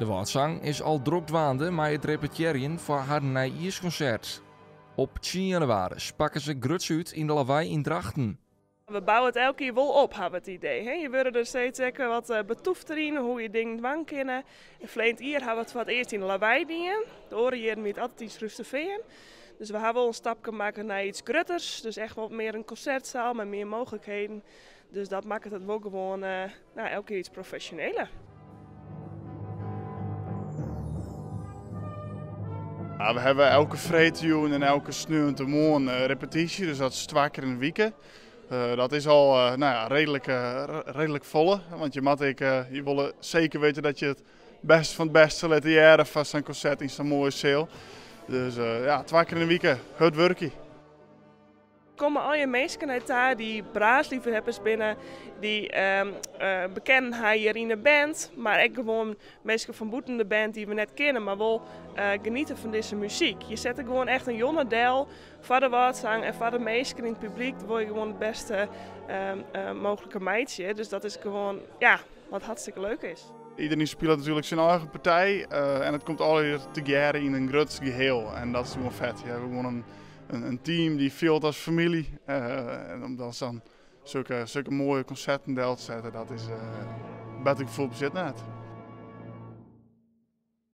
De Waardzang is al druk dwaande met het repeteren voor haar nieuwjaarsconcert. Op 10 januari spakken ze gruts uit in de lawaai in Drachten. We bouwen het elke keer wel op, hebben we het idee. Hè? Je wordt er steeds wat betoefd erin, hoe je dingen dwang kennen. En verleden jaar hebben we het voor het eerst in de lawaai dingen. De oren hier met altijd iets rustig. Dus we hebben wel een stap gemaakt naar iets grutters. Dus echt wat meer een concertzaal met meer mogelijkheden. Dus dat maakt het wel gewoon elke keer iets professioneler. Ja, we hebben elke vrijdag en elke sneeuwende morgen repetitie, dus dat is 2 keer in de week. Dat is al redelijk volle, want je wil zeker weten dat je het beste van het beste laat jaren vast een concert in zo'n mooie zaal. Dus 2 keer in de week, hard werken. Er komen al je mensen uit daar die braasliefhebbers binnen, die bekennen hij hier in de band, maar ook gewoon mensen van buiten de band die we net kennen, maar wel genieten van deze muziek. Je zet er gewoon echt een jonge deel voor de Waardzang en voor de mensen in het publiek, dan word je gewoon het beste mogelijke meidje. Dus dat is gewoon, wat hartstikke leuk is. Iedereen speelt natuurlijk zijn eigen partij en het komt allemaal together in een groot geheel en dat is gewoon vet. Je hebt gewoon een team die voelt als familie en om dan zulke mooie concerten deel te zetten, dat is beter gevoel bezit net.